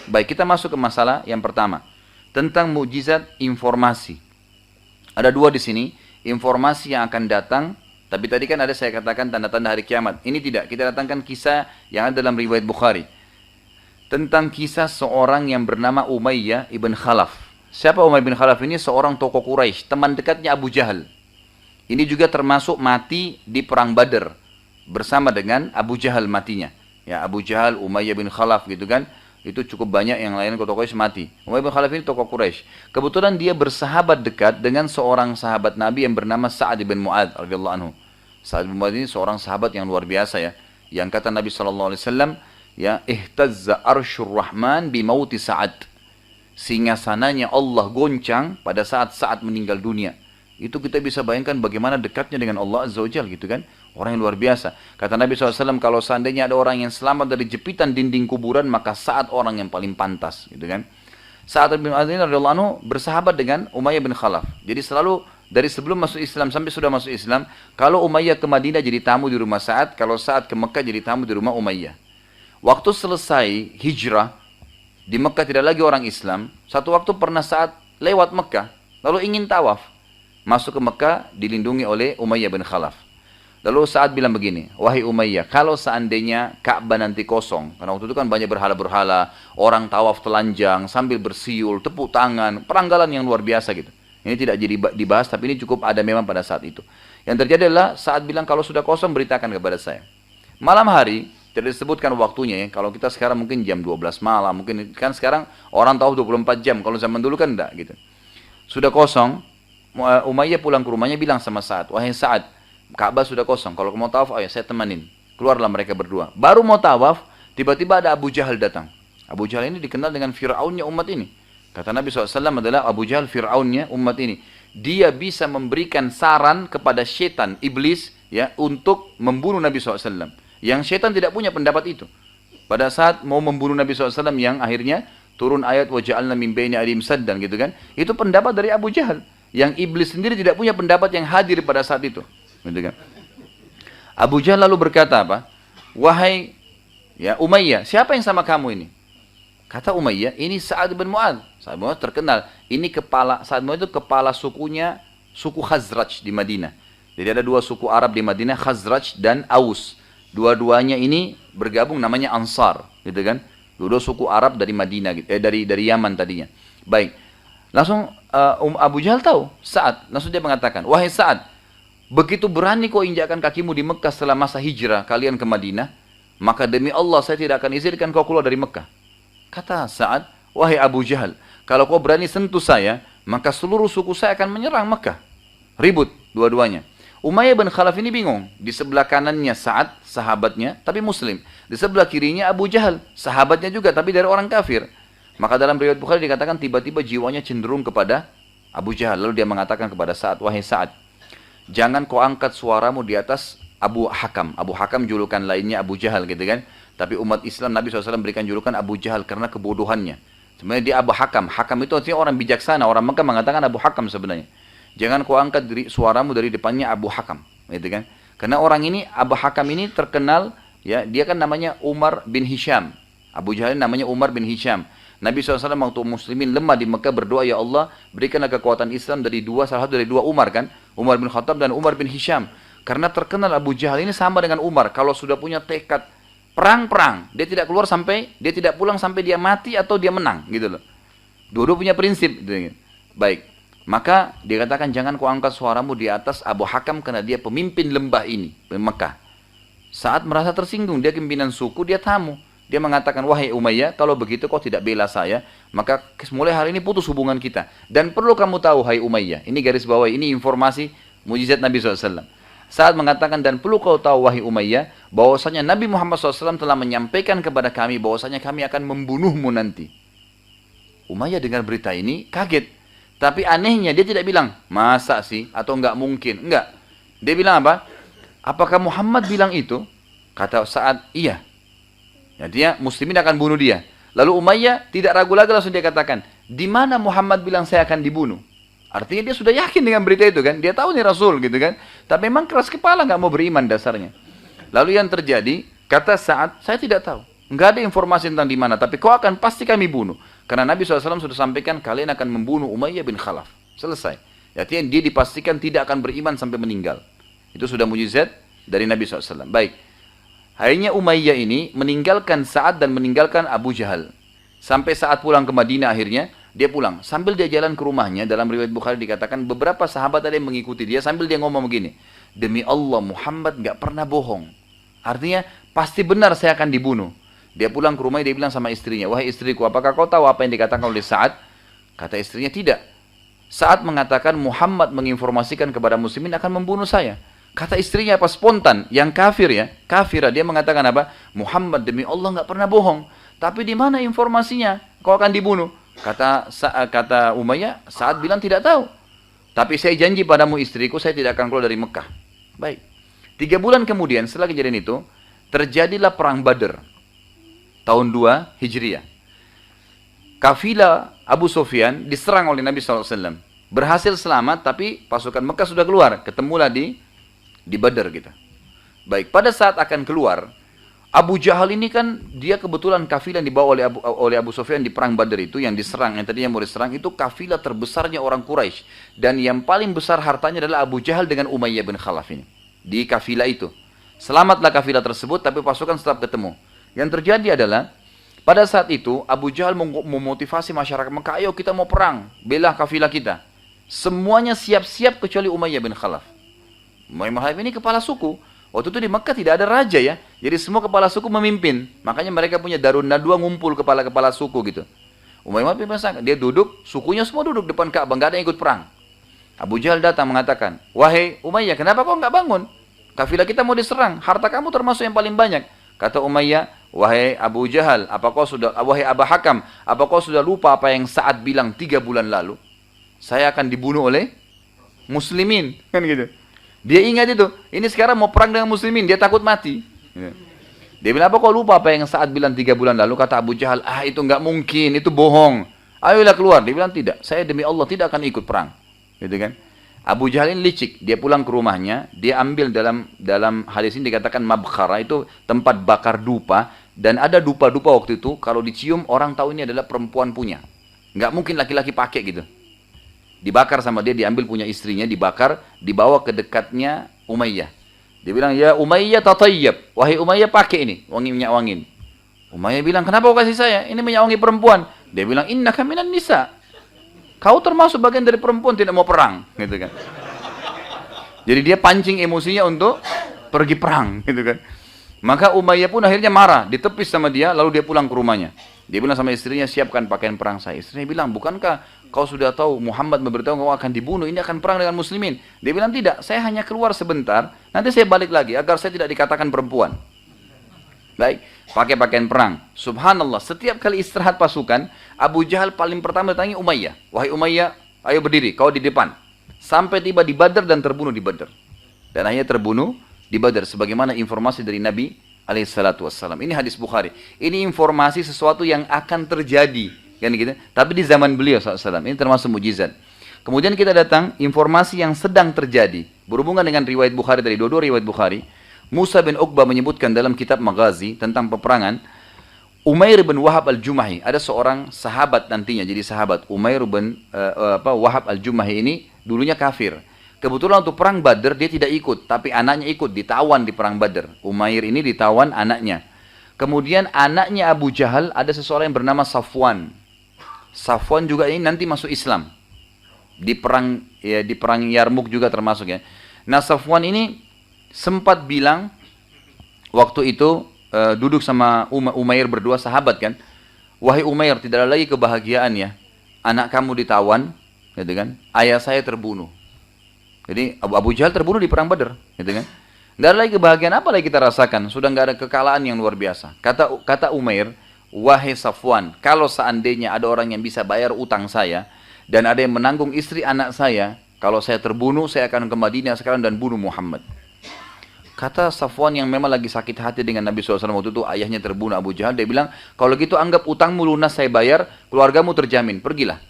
Baik, kita masuk ke masalah yang pertama. Tentang mukjizat informasi. Ada dua di sini. Informasi yang akan datang. Tapi tadi kan ada saya katakan tanda-tanda hari kiamat. Ini tidak. Kita datangkan kisah yang ada dalam riwayat Bukhari. Tentang kisah seorang yang bernama Umayyah ibn Khalaf. Siapa Umayyah ibn Khalaf ini? Seorang tokoh Quraisy, teman dekatnya Abu Jahal. Ini juga termasuk mati di perang Badar bersama dengan Abu Jahal matinya. Ya, Abu Jahal, Umayyah bin Khalaf gitu kan. Itu cukup banyak yang lain tokoh Quraisy mati. Umayyah bin Khalaf ini tokoh Quraisy. Kebetulan dia bersahabat dekat dengan seorang sahabat Nabi yang bernama Sa'ad bin Mu'adz radhiyallahu anhu. Sa'ad bin Mu'adz ini seorang sahabat yang luar biasa ya. Yang kata Nabi sallallahu alaihi wasallam, ya, ihtazza arsyur rahman bi mauti Sa'ad. Singgasananya Allah goncang pada saat Sa'ad meninggal dunia. Itu kita bisa bayangkan bagaimana dekatnya dengan Allah Azza wa Jalla gitu kan. Orang yang luar biasa. Kata Nabi SAW, kalau seandainya ada orang yang selamat dari jepitan dinding kuburan, maka Sa'ad orang yang paling pantas gitu kan. Sa'ad bin Mu'adz radhiyallahu anhu bersahabat dengan Umayyah bin Khalaf. Jadi selalu dari sebelum masuk Islam sampai sudah masuk Islam, kalau Umayyah ke Madinah jadi tamu di rumah Sa'ad, kalau Sa'ad ke Mekah jadi tamu di rumah Umayyah. Waktu selesai hijrah, di Mekah tidak lagi orang Islam. Satu waktu pernah Sa'ad lewat Mekah, lalu ingin tawaf. Masuk ke Mekah dilindungi oleh Umayyah bin Khalaf. Lalu Sa'ad bilang begini, wahai Umayyah, kalau seandainya Ka'bah nanti kosong, karena waktu itu kan banyak berhala-berhala, orang tawaf telanjang sambil bersiul, tepuk tangan, peranggalan yang luar biasa gitu. Ini tidak jadi dibahas, tapi ini cukup ada memang pada saat itu. Yang terjadi adalah Sa'ad bilang kalau sudah kosong beritakan kepada saya. Malam hari, tidak disebutkan waktunya ya, kalau kita sekarang mungkin jam 12 malam, mungkin kan sekarang orang tawaf 24 jam, kalau zaman dulu kan enggak gitu. Sudah kosong, Umayyah pulang ke rumahnya bilang sama Sa'ad, wahai Sa'ad, Ka'bah sudah kosong, kalau mau tawaf, ayo saya temanin. Keluarlah mereka berdua. Baru mau tawaf, tiba-tiba ada Abu Jahal datang. Abu Jahal ini dikenal dengan Fir'aunnya umat ini. Kata Nabi SAW adalah Abu Jahal Fir'aunnya umat ini. Dia bisa memberikan saran kepada syaitan, iblis, ya, untuk membunuh Nabi SAW. Yang syaitan tidak punya pendapat itu. Pada saat mau membunuh Nabi SAW yang akhirnya turun ayat waja'alna min baini adim saddan gitu kan. Itu pendapat dari Abu Jahal. Yang iblis sendiri tidak punya pendapat yang hadir pada saat itu. Gitu kan? Abu Jahal lalu berkata apa? Wahai ya Umayyah, siapa yang sama kamu ini? Kata Umayyah, ini Sa'ad bin Mu'adz. Sa'ad bin Mu'adz terkenal. Ini kepala, Sa'ad bin Mu'adz itu kepala sukunya, suku Khazraj di Madinah. Jadi ada dua suku Arab di Madinah, Khazraj dan Aus. Dua-duanya ini bergabung namanya Ansar, gitu kan? Dua suku Arab dari Madinah, dari Yaman tadinya. Baik. Langsung Abu Jahal tahu, Sa'ad. Langsung dia mengatakan, wahai Sa'ad, begitu berani kau injakkan kakimu di Mekah setelah masa hijrah kalian ke Madinah, maka demi Allah saya tidak akan izinkan kau keluar dari Mekah. Kata Sa'ad, wahai Abu Jahal, kalau kau berani sentuh saya, maka seluruh suku saya akan menyerang Mekah. Ribut dua-duanya. Umayyah bin Khalaf ini bingung. Di sebelah kanannya Sa'ad, sahabatnya, tapi muslim. Di sebelah kirinya Abu Jahal, sahabatnya juga, tapi dari orang kafir. Maka dalam riwayat Bukhari dikatakan tiba-tiba jiwanya cenderung kepada Abu Jahal. Lalu dia mengatakan kepada Sa'ad, wahai Sa'ad, jangan kau angkat suaramu di atas Abu Hakam. Abu Hakam julukan lainnya Abu Jahal gitu kan. Tapi umat Islam Nabi SAW berikan julukan Abu Jahal karena kebodohannya. Sebenarnya dia Abu Hakam. Hakam itu artinya orang bijaksana. Orang Mekah mengatakan Abu Hakam sebenarnya. Jangan kau angkat suaramu dari depannya Abu Hakam. Gitu kan. Karena orang ini, Abu Hakam ini terkenal, ya, dia kan namanya Umar bin Hisham. Abu Jahal namanya Umar bin Hisham. Nabi SAW waktu muslimin lemah di Mekah berdoa, ya Allah berikanlah kekuatan Islam dari salah satu dari dua Umar kan. Umar bin Khattab dan Umar bin Hisham. Karena terkenal Abu Jahal ini sama dengan Umar. Kalau sudah punya tekad perang-perang, dia tidak keluar sampai, dia tidak pulang sampai dia mati atau dia menang gitu loh. Dua-dua punya prinsip. Gitu. Baik. Maka dikatakan jangan kau angkat suaramu di atas Abu Hakam karena dia pemimpin lembah ini, Mekah. Saat merasa tersinggung, dia pimpinan suku, dia tamu. Dia mengatakan, wahai Umayyah, kalau begitu kau tidak bela saya, maka mulai hari ini putus hubungan kita. Dan perlu kamu tahu, hai Umayyah, ini garis bawah, ini informasi mujizat Nabi SAW. Saat mengatakan, dan perlu kau tahu, wahai Umayyah, bahwasanya Nabi Muhammad SAW telah menyampaikan kepada kami, bahwasanya kami akan membunuhmu nanti. Umayyah dengar berita ini, kaget. Tapi anehnya, dia tidak bilang, masa sih, atau enggak mungkin. Enggak. Dia bilang apa? Apakah Muhammad bilang itu? Kata Sa'ad, iya. Ya, dia muslimin akan bunuh dia. Lalu Umayyah tidak ragu lagi langsung dia katakan, di mana Muhammad bilang saya akan dibunuh? Artinya dia sudah yakin dengan berita itu kan. Dia tahu nih Rasul gitu kan. Tapi memang keras kepala nggak mau beriman dasarnya. Lalu yang terjadi, kata Sa'ad, saya tidak tahu. Nggak ada informasi tentang di mana, tapi kau akan pasti kami bunuh. Karena Nabi SAW sudah sampaikan, kalian akan membunuh Umayyah bin Khalaf. Selesai. Artinya dia dipastikan tidak akan beriman sampai meninggal. Itu sudah mujizat dari Nabi SAW. Baik. Akhirnya Umayyah ini meninggalkan Sa'ad dan meninggalkan Abu Jahal. Sampai saat pulang ke Madinah akhirnya, dia pulang. Sambil dia jalan ke rumahnya, dalam riwayat Bukhari dikatakan, beberapa sahabat ada yang mengikuti dia, sambil dia ngomong begini, demi Allah Muhammad gak pernah bohong. Artinya, pasti benar saya akan dibunuh. Dia pulang ke rumahnya, dia bilang sama istrinya, wahai istriku, apakah kau tahu apa yang dikatakan oleh Sa'ad? Kata istrinya, tidak. Sa'ad mengatakan, Muhammad menginformasikan kepada muslimin akan membunuh saya. Kata istrinya apa? Spontan, yang kafir ya, kafirah. Dia mengatakan apa? Muhammad demi Allah gak pernah bohong. Tapi di mana informasinya? Kau akan dibunuh. Kata Umayyah, Sa'ad bilang tidak tahu. Tapi saya janji padamu istriku, saya tidak akan keluar dari Mekah. Baik. 3 bulan kemudian setelah kejadian itu, terjadilah perang Badar. Tahun 2 Hijriah. Kafilah Abu Sufyan diserang oleh Nabi SAW. Berhasil selamat, tapi pasukan Mekah sudah keluar. Ketemulah di Badar kita. Baik, pada saat akan keluar, Abu Jahal ini kan dia kebetulan kafilah yang dibawa oleh Abu Sufyan di perang Badar itu yang diserang, yang tadinya mau diserang itu kafilah terbesarnya orang Quraisy, dan yang paling besar hartanya adalah Abu Jahal dengan Umayyah bin Khalaf ini di kafilah itu. Selamatlah kafilah tersebut, tapi pasukan tetap ketemu. Yang terjadi adalah pada saat itu Abu Jahal memotivasi masyarakat Mekah, ayo kita mau perang, bela kafilah kita. Semuanya siap-siap kecuali Umayyah bin Khalaf. Umayyah bin Khalaf ini kepala suku. Waktu itu di Mekah tidak ada raja ya. Jadi semua kepala suku memimpin. Makanya mereka punya Darun Nadwa, ngumpul kepala-kepala suku gitu. Umayyah bin Khalaf, dia duduk, sukunya semua duduk depan Ka'bah, nggak ada yang ikut perang. Abu Jahal datang mengatakan, wahai Umayyah, kenapa kau nggak bangun? Kafilah kita mau diserang, harta kamu termasuk yang paling banyak. Kata Umayyah, wahai Abu Jahal, wahai Abu Hakam, apa kau sudah lupa apa yang Sa'ad bilang 3 bulan lalu? Saya akan dibunuh oleh muslimin, kan gitu. Dia ingat itu. Ini sekarang mau perang dengan muslimin. Dia takut mati. Dia bilang, apa kau lupa apa yang Sa'ad bilang 3 bulan lalu? Kata Abu Jahal, itu nggak mungkin. Itu bohong. Ayolah keluar. Dia bilang, tidak. Saya demi Allah tidak akan ikut perang. Gitu kan? Abu Jahal ini licik. Dia pulang ke rumahnya. Dia ambil dalam hadis ini dikatakan mabkhara. Itu tempat bakar dupa. Dan ada dupa-dupa waktu itu. Kalau dicium, orang tahu ini adalah perempuan punya. Nggak mungkin laki-laki pakai gitu. Dibakar sama dia, diambil punya istrinya, dibakar, dibawa ke dekatnya Umayyah. Dia bilang, ya Umayyah tatayyab. Wahai Umayyah, pakai ini, minyak wangi. Umayyah bilang, kenapa kau kasih saya? Ini minyak wangi perempuan. Dia bilang, innaka minan nisa. Kau termasuk bagian dari perempuan, tidak mau perang. Gitu kan. Jadi dia pancing emosinya untuk pergi perang. Gitu kan. Maka Umayyah pun akhirnya marah, ditepis sama dia, lalu dia pulang ke rumahnya. Dia bilang sama istrinya, siapkan pakaian perang saya. Istrinya bilang, bukankah kau sudah tahu Muhammad memberitahu kau akan dibunuh, ini akan perang dengan muslimin? Dia bilang, tidak, saya hanya keluar sebentar, nanti saya balik lagi agar saya tidak dikatakan perempuan. Baik, pakai pakaian perang. Subhanallah, setiap kali istirahat pasukan, Abu Jahal paling pertama datangnya Umayyah. Wahai Umayyah, ayo berdiri, kau di depan. Sampai tiba di Badar dan terbunuh di Badar. Dan akhirnya terbunuh di Badar, sebagaimana informasi dari Nabi alaihissalatu wassalam. Ini hadis Bukhari. Ini informasi sesuatu yang akan terjadi, kan gitu. Tapi di zaman beliau SAW, ini termasuk mujizat. Kemudian kita datang informasi yang sedang terjadi, berhubungan dengan riwayat Bukhari dari dua riwayat Bukhari. Musa bin Uqbah menyebutkan dalam kitab Maghazi tentang peperangan. Umair bin Wahab al-Jumahi, ada seorang sahabat nantinya jadi sahabat. Umair bin Wahab al-Jumahi ini dulunya kafir. Kebetulan untuk perang Badar dia tidak ikut, tapi anaknya ikut, ditawan di perang Badar. Umair ini ditawan anaknya. Kemudian anaknya Abu Jahal ada seseorang yang bernama Safwan. Safwan juga ini nanti masuk Islam. Di perang Yarmuk juga termasuk ya. Nah Safwan ini sempat bilang waktu itu duduk sama Umair berdua sahabat kan. Wahai Umair, tidak ada lagi kebahagiaan ya. Anak kamu ditawan, gitu kan? Ayah saya terbunuh. Jadi Abu Jahal terbunuh di perang Badar, gitu kan? Nggak ada lagi kebahagiaan, apa lagi kita rasakan? Sudah nggak ada kekalahan yang luar biasa. Kata Umair, wahai Safwan, kalau seandainya ada orang yang bisa bayar utang saya dan ada yang menanggung istri anak saya, kalau saya terbunuh, saya akan ke Madinah sekarang dan bunuh Muhammad. Kata Safwan yang memang lagi sakit hati dengan Nabi SAW waktu itu, ayahnya terbunuh Abu Jahal, dia bilang, kalau gitu anggap utangmu lunas saya bayar, keluargamu terjamin, pergilah.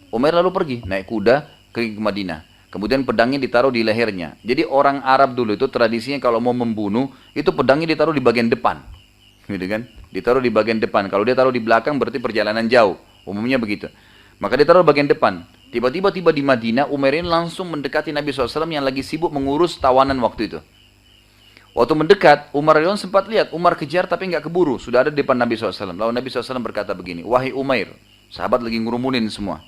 Umair lalu pergi, naik kuda ke Madinah. Kemudian pedangnya ditaruh di lehernya. Jadi orang Arab dulu itu tradisinya kalau mau membunuh, itu pedangnya ditaruh di bagian depan. gitu kan? Ditaruh di bagian depan. Kalau dia taruh di belakang berarti perjalanan jauh. Umumnya begitu. Maka dia taruh bagian depan. Tiba-tiba tiba di Madinah, Umair ini langsung mendekati Nabi SAW yang lagi sibuk mengurus tawanan waktu itu. Waktu mendekat, Umar radhiyallahu anhu sempat lihat, Umar kejar tapi nggak keburu, sudah ada di depan Nabi SAW. Lalu Nabi SAW berkata begini, wahai Umair, sahabat lagi ngurumunin semua.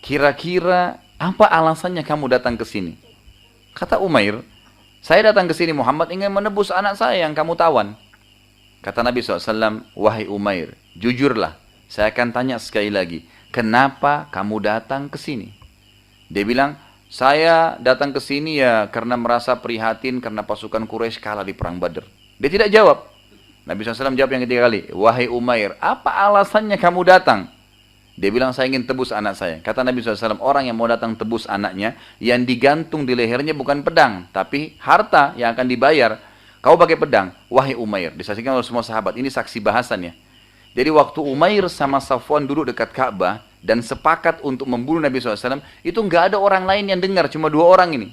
Kira-kira apa alasannya kamu datang ke sini? Kata Umair, saya datang ke sini Muhammad ingin menebus anak saya yang kamu tawan. Kata Nabi SAW, wahai Umair, jujurlah, saya akan tanya sekali lagi, kenapa kamu datang ke sini? Dia bilang, saya datang ke sini ya karena merasa prihatin karena pasukan Quraisy kalah di perang Badr. Dia tidak jawab. Nabi SAW jawab yang ketiga kali, wahai Umair, apa alasannya kamu datang? Dia bilang, saya ingin tebus anak saya. Kata Nabi SAW, orang yang mau datang tebus anaknya, yang digantung di lehernya bukan pedang, tapi harta yang akan dibayar. Kau pakai pedang, wahai Umair. Disaksikan oleh semua sahabat, ini saksi bahasannya. Jadi waktu Umair sama Safwan duduk dekat Ka'bah, dan sepakat untuk membunuh Nabi SAW, itu nggak ada orang lain yang dengar, cuma dua orang ini.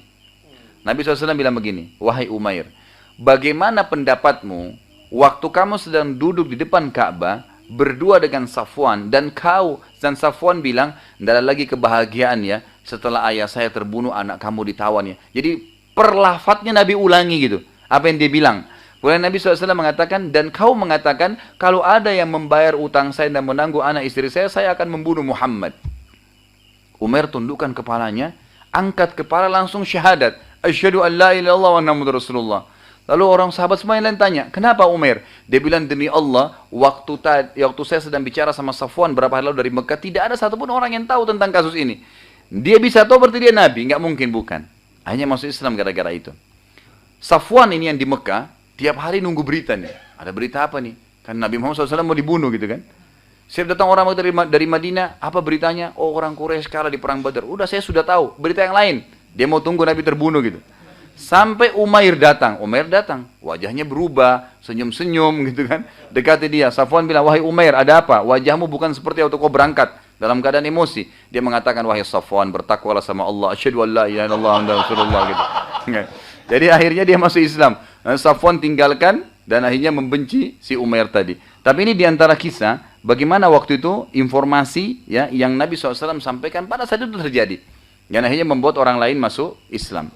Nabi SAW bilang begini, wahai Umair, bagaimana pendapatmu, waktu kamu sedang duduk di depan Ka'bah, berdua dengan Safwan, dan Safwan bilang, tidak ada lagi kebahagiaan ya, setelah ayah saya terbunuh, anak kamu ditawan ya. Jadi perlafatnya Nabi ulangi gitu, apa yang dia bilang. Kemudian Nabi SAW mengatakan, dan kau mengatakan, kalau ada yang membayar utang saya dan menangguh anak istri saya akan membunuh Muhammad. Umar tundukkan kepalanya, angkat kepala langsung syahadat. Asyhadu an la ilaha illallah wa anna Muhammadar Rasulullah. Lalu orang sahabat semua yang lain tanya, kenapa Umar? Dia bilang, demi Allah, waktu saya sedang bicara sama Safwan berapa hari lalu dari Mekah, tidak ada satupun orang yang tahu tentang kasus ini. Dia bisa tahu berarti dia Nabi, nggak mungkin bukan. Hanya masuk Islam gara-gara itu. Safwan ini yang di Mekah, tiap hari nunggu berita nih. Ada berita apa nih? Kan Nabi Muhammad SAW mau dibunuh gitu kan. Setiap datang orang dari Madinah, apa beritanya? Oh, orang Quraisy kalah di perang Badar. Udah, saya sudah tahu. Berita yang lain. Dia mau tunggu Nabi terbunuh gitu. Sampai Umair datang. Umair datang. Wajahnya berubah. Senyum-senyum gitu kan. Dekati dia. Safwan bilang, wahai Umair, ada apa? Wajahmu bukan seperti waktu kau berangkat. Dalam keadaan emosi. Dia mengatakan, wahai Safwan, bertakwalah sama Allah. Asyhadu an la ilaha illallah wa Rasulullah gitu. Jadi akhirnya dia masuk Islam. Safwan tinggalkan dan akhirnya membenci si Umair tadi. Tapi ini diantara kisah bagaimana waktu itu informasi ya yang Nabi SAW sampaikan pada saat itu terjadi. Dan akhirnya membuat orang lain masuk Islam.